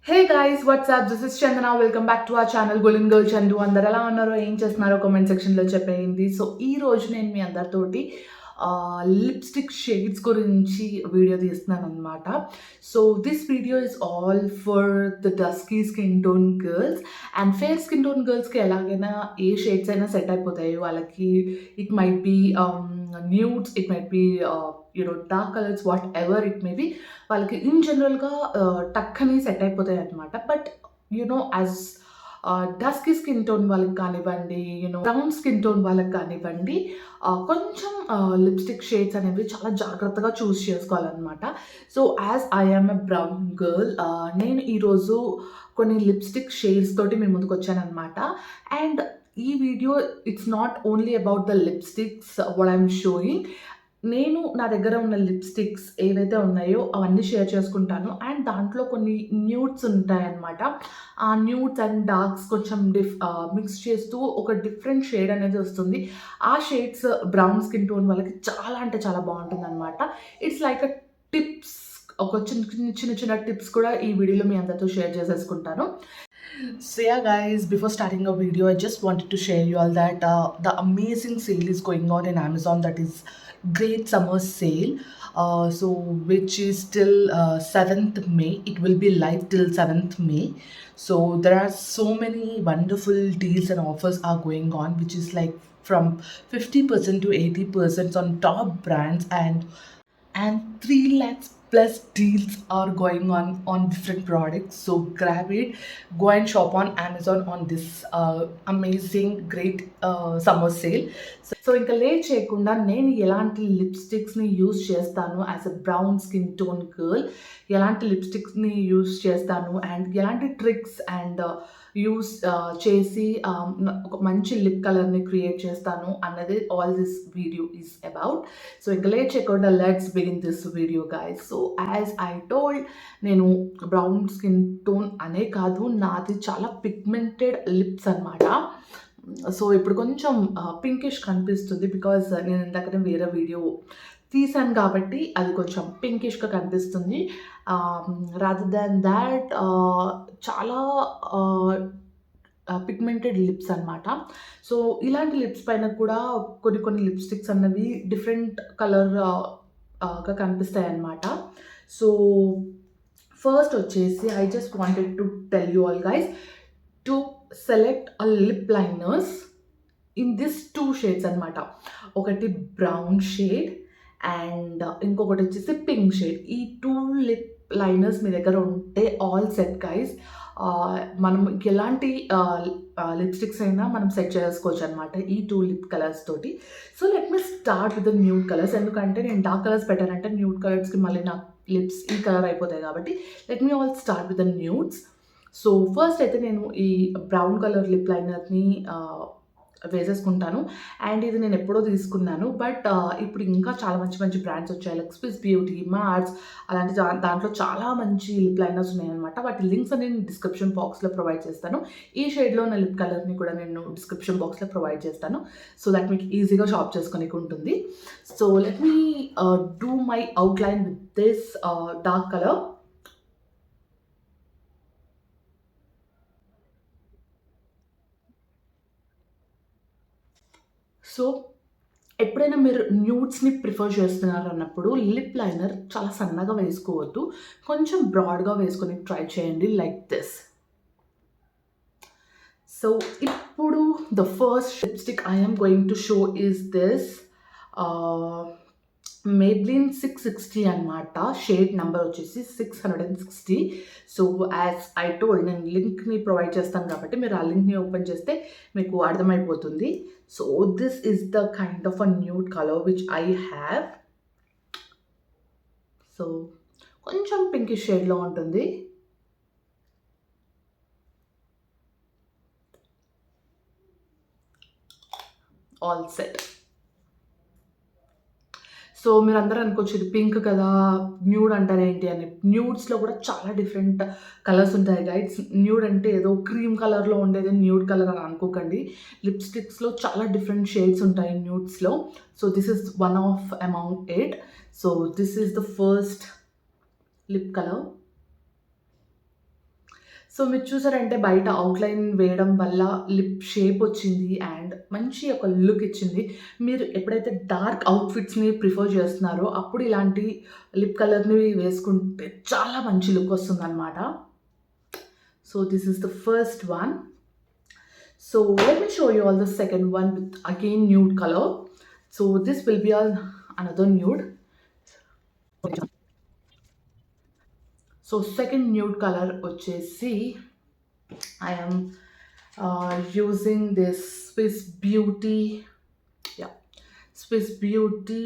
Hey guys, what's up? This is Chandana. Welcome back to our channel Golden Girl Chandu. అందరు ఎలా ఉన్నారో ఏం చేస్తున్నారో కామెంట్ సెక్షన్లో చెప్పేయండి. సో ఈ రోజు నేను మీ అందరితోటి లిప్స్టిక్ షేడ్స్ గురించి వీడియో తీస్తున్నాను అనమాట. So this video is all for the dusky skin tone girls and fair skin tone గర్ల్స్కి ఎలాగైనా ఏ షేడ్స్ అయినా సెట్ అయిపోతాయి వాళ్ళకి. It might be nudes, it might be dark colours, whatever it may be, వాళ్ళకి in జనరల్గా టక్కని set అయిపోతాయి అనమాట. But as dusky skin tone వాళ్ళకి కానివ్వండి, బ్రౌన్ స్కిన్ టోన్ వాళ్ళకి కానివ్వండి, కొంచెం లిప్స్టిక్ షేడ్స్ అనేవి చాలా జాగ్రత్తగా చూస్ చేసుకోవాలన్నమాట. So as I'm a brown girl, నేను ఈరోజు కొన్ని లిప్స్టిక్ షేడ్స్ తోటి మీ ముందుకు వచ్చానమాట. అండ్ ఈ video it's not only about the lipsticks what I'm showing. నేను నా దగ్గర ఉన్న లిప్స్టిక్స్ ఏవైతే ఉన్నాయో అవన్నీ షేర్ చేసుకుంటాను. అండ్ దాంట్లో కొన్ని న్యూడ్స్ ఉంటాయన్నమాట. ఆ న్యూడ్స్ అండ్ డార్క్స్ కొంచెం మిక్స్ చేస్తూ ఒక డిఫరెంట్ షేడ్ అనేది వస్తుంది. ఆ షేడ్స్ బ్రౌన్ స్కిన్ టోన్ వాళ్ళకి చాలా అంటే చాలా బాగుంటుంది అనమాట. ఇట్స్ లైక్ అ టిప్స్, ఒక చిన్న చిన్న చిన్న టిప్స్ కూడా ఈ వీడియోలో మీ అందరితో షేర్ చేసేసుకుంటాను. So yeah guys, before starting a video, I just wanted to share you all that the amazing sale is going on in Amazon, that is great summer sale. So which is till 7th May. It will be live till 7th May. So there are so many wonderful deals and offers are going on, which is like from 50% to 80% on top brands, and 3 lakhs plus deals are going on different products. So grab it, go and shop on Amazon on this amazing great summer sale. So ఇంకా late చేయకుండా నేను ఎలాంటి లిప్స్టిక్స్ని use చేస్తాను as a brown skin tone girl, ఎలాంటి లిప్స్టిక్స్ని use చేస్తాను and ఎలాంటి tricks and use చేసి ఒక మంచి లిప్ కలర్ని క్రియేట్ చేస్తాను అన్నది all this video is about. So ఇంకా లేట్ చేయకుండా let's begin this video guys. So as I told, నేను బ్రౌన్ స్కిన్ టోన్ అనే కాదు, నాది చాలా పిగ్మెంటెడ్ లిప్స్ అనమాట. సో ఇప్పుడు కొంచెం పింకిష్ కనిపిస్తుంది బికాజ్ నేను ఇందాకనే వేరే వీడియో తీసాను కాబట్టి అది కొంచెం పింకిష్గా కనిపిస్తుంది. రాదర్ దాన్ దాట్ చాలా పిగ్మెంటెడ్ లిప్స్ అనమాట. సో ఇలాంటి లిప్స్ పైన కూడా కొన్ని లిప్స్టిక్స్ అన్నవి డిఫరెంట్ కలర్గా కనిపిస్తాయి అన్నమాట. సో ఫస్ట్ వచ్చేసి I just wanted to tell you all guys to select a lip liners in this 2 shades అనమాట. ఒకటి బ్రౌన్ షేడ్ అండ్ ఇంకొకటి వచ్చేసి పింక్ షేడ్. ఈ 2 లిప్ లైనర్స్ మీ దగ్గర ఉంటే ఆల్ సెట్ గైస్. మనం ఎలాంటి లిప్స్టిక్స్ అయినా మనం సెట్ చేసుకోవచ్చు అనమాట ఈ 2 లిప్ కలర్స్ తోటి. So let me start with the nude colours. ఎందుకంటే నేను డార్క్ కలర్స్ పెట్టానంటే న్యూడ్ కలర్స్కి మళ్ళీ నా లిప్స్ ఈ కలర్ అయిపోతాయి కాబట్టి let me all start with the nudes. So first అయితే నేను ఈ బ్రౌన్ కలర్ లిప్ లైనర్ని వేసేసుకుంటాను. అండ్ ఇది నేను ఎప్పుడో తీసుకున్నాను, బట్ ఇప్పుడు ఇంకా చాలా మంచి మంచి బ్రాండ్స్ వచ్చాయి లైక్ స్విస్ బ్యూటీ, మార్స్, అలాంటి దాంట్లో చాలా మంచి లిప్ లైనర్స్ ఉన్నాయన్నమాట. వాటి లింక్స్ నేను డిస్క్రిప్షన్ బాక్స్లో ప్రొవైడ్ చేస్తాను. ఈ షేడ్లో ఉన్న లిప్ కలర్ని కూడా నేను డిస్క్రిప్షన్ బాక్స్లో ప్రొవైడ్ చేస్తాను, సో దట్ మీకు ఈజీగా షాప్ చేసుకోనికి ఉంటుంది. So let me do my outline with this dark colour. So ఎప్పుడైనా మీరు న్యూడ్స్ని ప్రిఫర్ చేస్తున్నారు అన్నప్పుడు లిప్ లైనర్ చాలా సన్నగా వేసుకోవద్దు, కొంచెం బ్రాడ్గా వేసుకొని ట్రై చేయండి లైక్ దిస్. సో ఇప్పుడు the first lipstick I am going to show is this Maybelline 660 అనమాట. షేడ్ నెంబర్ వచ్చేసి 660. సో యాజ్ ఐ టోల్డ్, నేను లింక్ని ప్రొవైడ్ చేస్తాను కాబట్టి మీరు ఆ లింక్ని ఓపెన్ చేస్తే మీకు అర్థమైపోతుంది. So this is the kind of a nude colour which I have. So కొంచెం పింకిష్ షేడ్లో ఉంటుంది. All set. సో మీరు అందరూ అనుకోవచ్చు ఇది పింక్ కదా, న్యూడ్ అంటారు ఏంటి అని. న్యూడ్స్లో కూడా చాలా డిఫరెంట్ కలర్స్ ఉంటాయి గైడ్స్. న్యూడ్ అంటే ఏదో క్రీమ్ కలర్లో ఉండేది న్యూడ్ కలర్ అని అనుకోకండి. లిప్స్టిక్స్లో చాలా డిఫరెంట్ షేడ్స్ ఉంటాయి న్యూడ్స్లో. So this is one of among it. So this is the first lip colour. So మీరు చూసారంటే బయట అవుట్‌లైన్ వేయడం వల్ల లిప్ షేప్ వచ్చింది అండ్ మంచి ఒక లుక్ ఇచ్చింది. మీరు ఎప్పుడైతే డార్క్ అవుట్‌ఫిట్స్‌ని ప్రిఫర్ చేస్తున్నారో అప్పుడు ఇలాంటి లిప్ కలర్‌ని వేసుకుంటే చాలా మంచి లుక్ వస్తుందనమాట. So this is the first one. So let me show you all the second one with again nude color. So this will be another nude. So second nude color వచ్చేసి I am using this Swiss Beauty. Yeah, Swiss Beauty.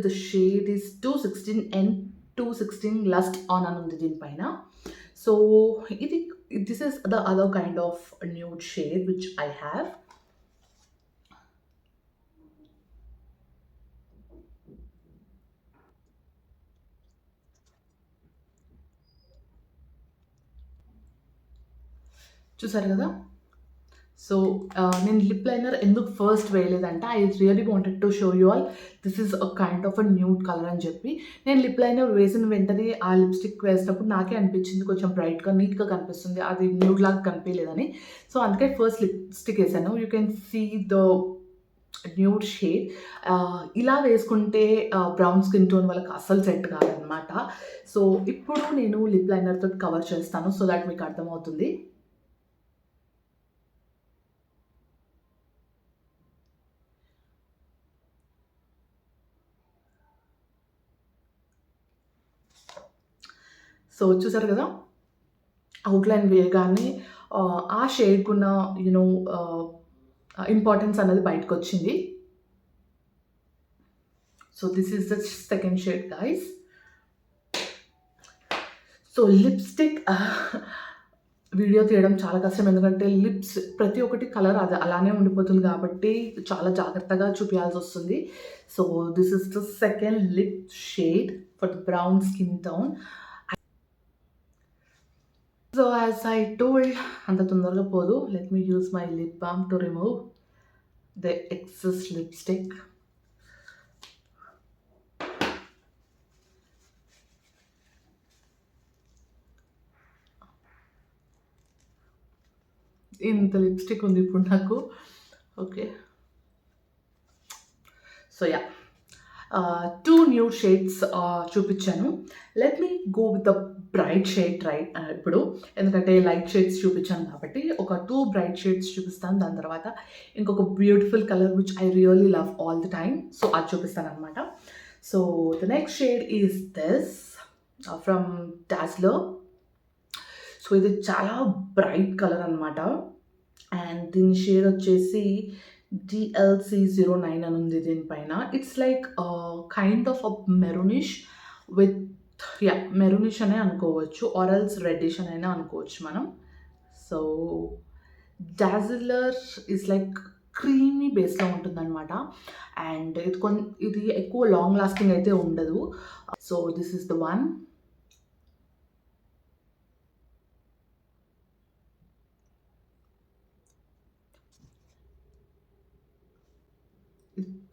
The shade is 216 and 216 Lust on అని ఉంది దీనిపైన. So this is the other kind of nude shade which I have. చూసారు కదా. So నేను lip liner ఎందుకు first వేయలేదంటే I really wanted to show you all this is a kind of a nude colour అని చెప్పి. నేను lip liner వేసిన వెంటనే ఆ లిప్స్టిక్ వేసినప్పుడు నాకే అనిపించింది కొంచెం బ్రైట్గా నీట్గా కనిపిస్తుంది, అది న్యూడ్ లాగా కనిపించలేదని. సో అందుకే ఫస్ట్ లిప్స్టిక్ వేసాను. You can see the nude shade. ఇలా వేసుకుంటే బ్రౌన్ స్కిన్ టోన్ వాళ్ళకి అస్సలు సెట్ కాదనమాట. సో ఇప్పుడు నేను లిప్ లైనర్తో కవర్ చేస్తాను సో దాట్ మీకు అర్థమవుతుంది. సో చూసారు కదా, అవుట్లైన్ వేయగానే ఆ షేడ్కున్న యూనో ఇంపార్టెన్స్ అనేది బయటకు వచ్చింది. So this is the second shade guys. So lipstick video తీయడం చాలా కష్టం, ఎందుకంటే లిప్స్ ప్రతి ఒక్కటి కలర్ అది అలానే ఉండిపోతుంది కాబట్టి చాలా జాగ్రత్తగా చూపించాల్సి వస్తుంది. So this is the second lip shade for the brown skin tone. So as I told, అంత తొందరగా పోదు. Let me use my lip balm to remove the excess lipstick. ఇంత లిప్స్టిక్ ఉంది ఇప్పుడు నాకు. Okay, so yeah, two new shades చూపించాను. Let me go with the bright shade ఇప్పుడు, ఎందుకంటే లైట్ షేడ్స్ చూపించాను కాబట్టి ఒక టూ బ్రైట్ షేడ్స్ చూపిస్తాను. దాని తర్వాత ఇంకొక beautiful colour which I really love all the time, so అది చూపిస్తాను అనమాట. So the next shade is this from dazzler. So ఇది చాలా బ్రైట్ కలర్ అనమాట అండ్ దీని షేడ్ వచ్చేసి DLC09 అని ఉంది దీనిపైన. It's like kind of maroonish with maroonish అనే అనుకోవచ్చు, ఆరల్స్ రెడ్డిష్ అని అయినా అనుకోవచ్చు మనం. So dazzler is like creamy బేస్లో ఉంటుందన్నమాట అండ్ ఇది ఎక్కువ లాంగ్ లాస్టింగ్ అయితే ఉండదు. So this is the one.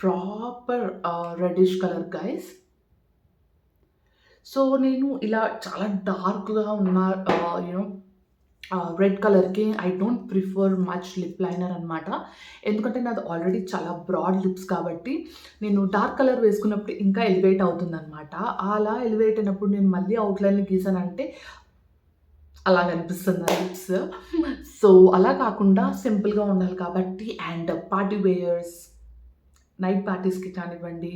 Proper reddish colour guys. So నేను ఇలా చాలా డార్క్గా ఉన్న యూనో రెడ్ కలర్కి I don't prefer much lip liner అనమాట, ఎందుకంటే నాది ఆల్రెడీ చాలా బ్రాడ్ లిప్స్ కాబట్టి నేను డార్క్ కలర్ వేసుకున్నప్పుడు ఇంకా ఎలివేట్ అవుతుంది అనమాట. అలా ఎలివేట్ అయినప్పుడు నేను మళ్ళీ అవుట్లైన్ గీసానంటే అలా కనిపిస్తుంది నా లిప్స్. సో అలా కాకుండా సింపుల్గా ఉండాలి కాబట్టి అండ్ పార్టీ వేయర్స్, నైట్ పార్టీస్కి కానివ్వండి,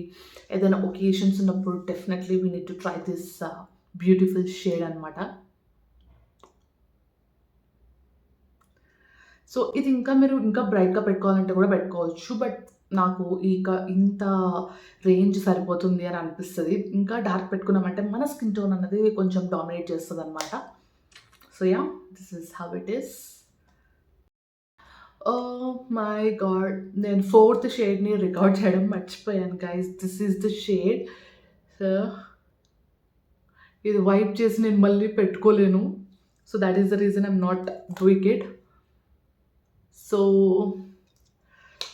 ఏదైనా ఒకేషన్స్ ఉన్నప్పుడు definitely we need to try this beautiful shade అనమాట. సో ఇది మీరు ఇంకా బ్రైట్గా పెట్టుకోవాలంటే కూడా పెట్టుకోవచ్చు, బట్ నాకు ఇంత రేంజ్ సరిపోతుంది అని అనిపిస్తుంది. ఇంకా డార్క్ పెట్టుకున్నామంటే మన స్కిన్ టోన్ అన్నది కొంచెం డామినేట్ చేస్తుంది అనమాట. So yeah, this is how it is. Oh my god, నేను ఫోర్త్ షేడ్ని రికార్డ్ చేయడం మర్చిపోయాను guys. This is the shade. So ఇది వైప్ చేసి నేను మళ్ళీ పెట్టుకోలేను. So that is the reason I'm not doing it. So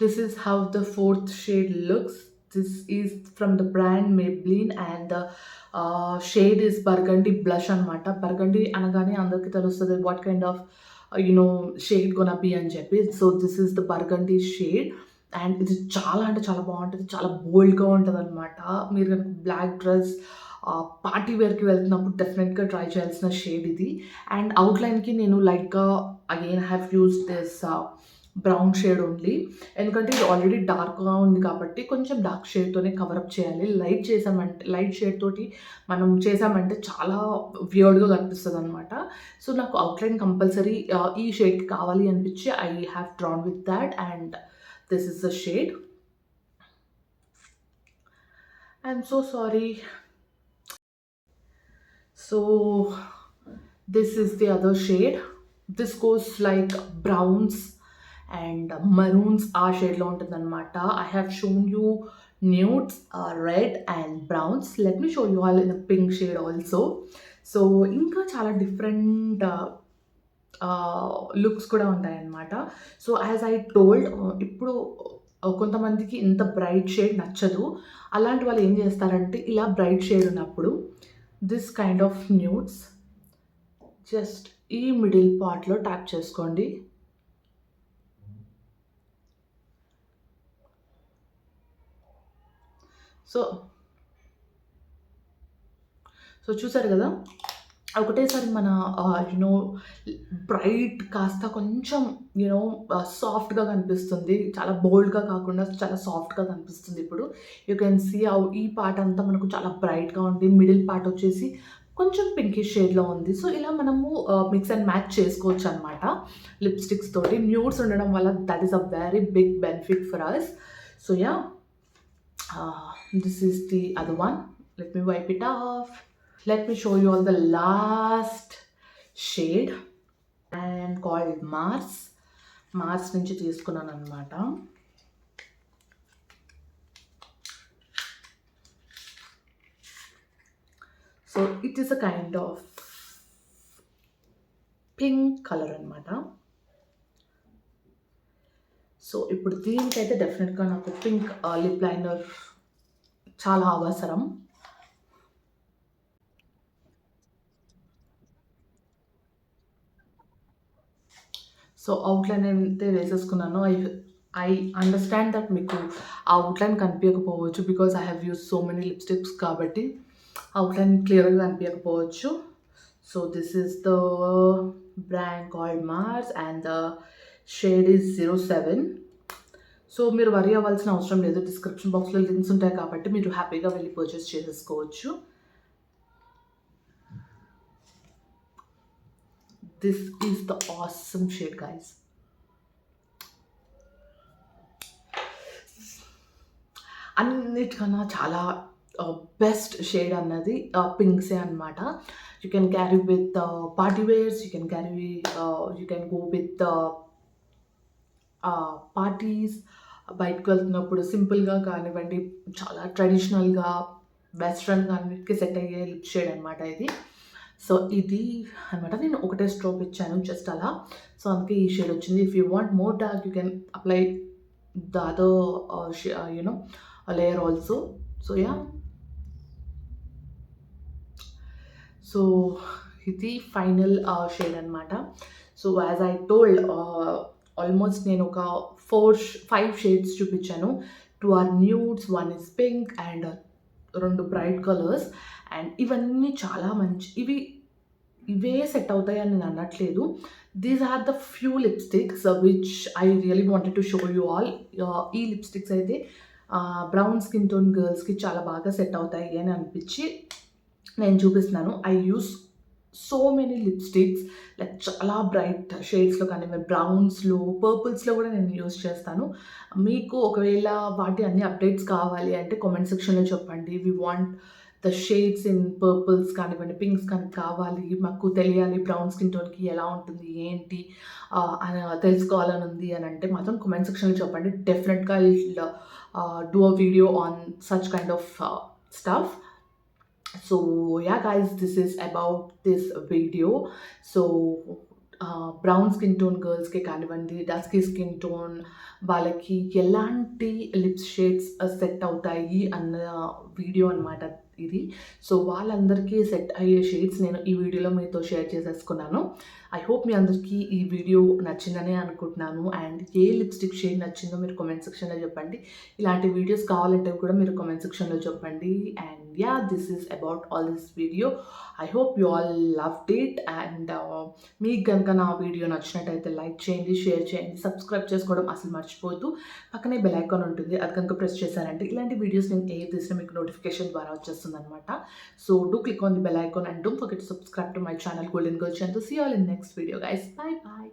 this is how the fourth shade looks. This is from the brand Maybelline and shade is burgundy blush అనమాట. Burgundy అనగానే అందరికీ తెలుస్తుంది what kind of shade gonna be అని చెప్పి. So this is the burgundy shade and ఇది చాలా అంటే చాలా బాగుంటుంది. చాలా బోల్డ్గా ఉంటుంది అనమాట. మీరు కనుక బ్లాక్ డ్రెస్ పార్టీ వేర్కి వెళ్తున్నప్పుడు డెఫినెట్గా ట్రై చేయాల్సిన షేడ్ ఇది. అండ్ అవుట్లైన్కి నేను లైట్గా again have use this brown shade only. ఎందుకంటే ఇది ఆల్రెడీ డార్క్గా ఉంది కాబట్టి కొంచెం డార్క్ షేడ్తోనే కవరప్ చేయాలి. లైట్ షేడ్ తోటి మనం చేసామంటే చాలా వియర్డ్గా కనిపిస్తుంది అనమాట. సో నాకు అవుట్లైన్ కంపల్సరీ ఈ షేడ్కి కావాలి అనిపించి I have drawn with that and this is the shade. I'm so sorry. So this is the other shade. This goes like browns and maroons ఆ షేడ్లో ఉంటుంది అనమాట. I have shown you nudes, red and browns. Let me show you all in a pink shade also. So ఇంకా చాలా different looks కూడా ఉంటాయన్నమాట. So as I told ఇప్పుడు కొంతమందికి ఇంత బ్రైట్ షేడ్ నచ్చదు. అలాంటి వాళ్ళు ఏం చేస్తారంటే ఇలా బ్రైట్ షేడ్ ఉన్నప్పుడు this kind of nudes just ఈ మిడిల్ పార్ట్లో ట్యాప్ చేసుకోండి. సో చూసారు కదా, ఒకటేసారి మన బ్రైట్ కాస్త కొంచెం సాఫ్ట్గా కనిపిస్తుంది. చాలా బోల్డ్గా కాకుండా చాలా సాఫ్ట్గా కనిపిస్తుంది. ఇప్పుడు యూ కెన్ సీ ఈ పార్ట్ అంతా మనకు చాలా బ్రైట్గా ఉంది. మిడిల్ పార్ట్ వచ్చేసి కొంచెం పింకిష్ షేడ్లో ఉంది. సో ఇలా మనము మిక్స్ అండ్ మ్యాచ్ చేసుకోవచ్చు అనమాట లిప్స్టిక్స్ తోటి. న్యూడ్స్ ఉండడం వల్ల that is a very big benefit for us. So yeah, this is the other one. Let me wipe it off. Let me show you all the last shade and called Mars. Mars నుంచి తీసుకున్నాను అనమాట. So it is a kind of pink colour అనమాట. So ఇప్పుడు దీనికైతే డెఫినెట్గా నాకు pink lip liner చాలా అవసరం. సో అవుట్లైన్ అయితే వేసేసుకున్నాను. ఐ అండర్స్టాండ్ దట్ మీకు ఆ అవుట్లైన్ కనిపించకపోవచ్చు because I have use so many lipsticks కాబట్టి అవుట్లైన్ క్లియర్గా కనిపించకపోవచ్చు. So this is the brand called Mars and the shade is 07. So మీరు వరీ అవ్వాల్సిన అవసరం లేదు. డిస్క్రిప్షన్ బాక్స్లో లింక్స్ ఉంటాయి కాబట్టి మీరు హ్యాపీగా వెళ్ళి పర్చేస్ చేసేసుకోవచ్చు. This is the awesome shade, guys. అన్నిటికన్నా చాలా బెస్ట్ షేడ్ అన్నది పింక్సే అనమాట. You can carry with party wears, you can go with parties. బయటకు వెళ్తున్నప్పుడు సింపుల్గా కానివ్వండి, చాలా ట్రెడిషనల్గా వెస్ట్రన్గా అన్నిటికీ సెట్ అయ్యే లిప్ షేడ్ అనమాట ఇది. సో ఇది అనమాట. నేను ఒకటే స్ట్రోక్ ఇచ్చాను జస్ట్ అలా. సో అందుకే ఈ షేడ్ వచ్చింది. If you want more dark you can apply the other layer also. So yeah, so ఇది ఫైనల్ షేడ్ అనమాట. So as I told almost నేను ఒక 4-5 షేడ్స్ చూపించాను. 2 are nudes, 1 is pink and 2 bright colours. And ఇవన్నీ చాలా మంచి, ఇవే సెట్ అవుతాయని నేను అనట్లేదు. These are the few lipsticks which I really wanted to show you all. ఈ లిప్స్టిక్స్ అయితే బ్రౌన్ స్కిన్ టోన్ గర్ల్స్కి చాలా బాగా సెట్ అవుతాయి అని అనిపించి నేను చూపిస్తున్నాను. I use so many lipsticks like చాలా బ్రైట్ షేడ్స్లో కానీ బ్రౌన్స్లో, పర్పుల్స్లో కూడా నేను యూస్ చేస్తాను. మీకు ఒకవేళ వాటి అన్ని అప్డేట్స్ కావాలి అంటే కామెంట్ సెక్షన్లో చెప్పండి. We want the shades in purples కానివ్వండి, పింక్స్ కానీ కావాలి, మాకు తెలియాలి బ్రౌన్ స్కిన్ టోన్కి ఎలా ఉంటుంది ఏంటి అని తెలుసుకోవాలని ఉంది అని అంటే మాత్రం కామెంట్ సెక్షన్లో చెప్పండి. డెఫినెట్గా I do a video on such kind of stuff. So yeah guys, this is about this video. So brown skin tone గర్ల్స్కి కానివ్వండి, డస్కీ స్కిన్ టోన్ వాళ్ళకి ఎలాంటి లిప్ షేడ్స్ సెట్ అవుతాయి అన్న వీడియో అనమాట ఇది. సో వాళ్ళందరికీ సెట్ అయ్యే షేడ్స్ నేను ఈ వీడియోలో మీతో షేర్ చేసేసుకున్నాను. ఐ హోప్ మీ అందరికీ ఈ వీడియో నచ్చిందనే అనుకుంటున్నాను. అండ్ ఏ లిప్స్టిక్ షేడ్ నచ్చిందో మీరు కామెంట్ సెక్షన్‌లో చెప్పండి. ఇలాంటి వీడియోస్ కావాలంటే కూడా మీరు కామెంట్ సెక్షన్‌లో చెప్పండి. And yeah, this is about all this video. I hope you all loved it. And మీకు కనుక నా వీడియో నచ్చినట్టయితే లైక్ చేయండి, షేర్ చేయండి, సబ్స్క్రైబ్ చేసుకోవడం అసలు మర్చిపోవద్దు. పక్కనే బెల్ ఐకాన్ ఉంటుంది, అది కనుక ప్రెస్ చేశారంటే ఇలాంటి వీడియోస్ నేను ఏవి తీసినా మీకు నోటిఫికేషన్ ద్వారా వచ్చేస్తుందన్నమాట. So do click on the bell icon and don't forget to subscribe to my channel Golden Girl Chandu. See you all in next video guys. Bye bye.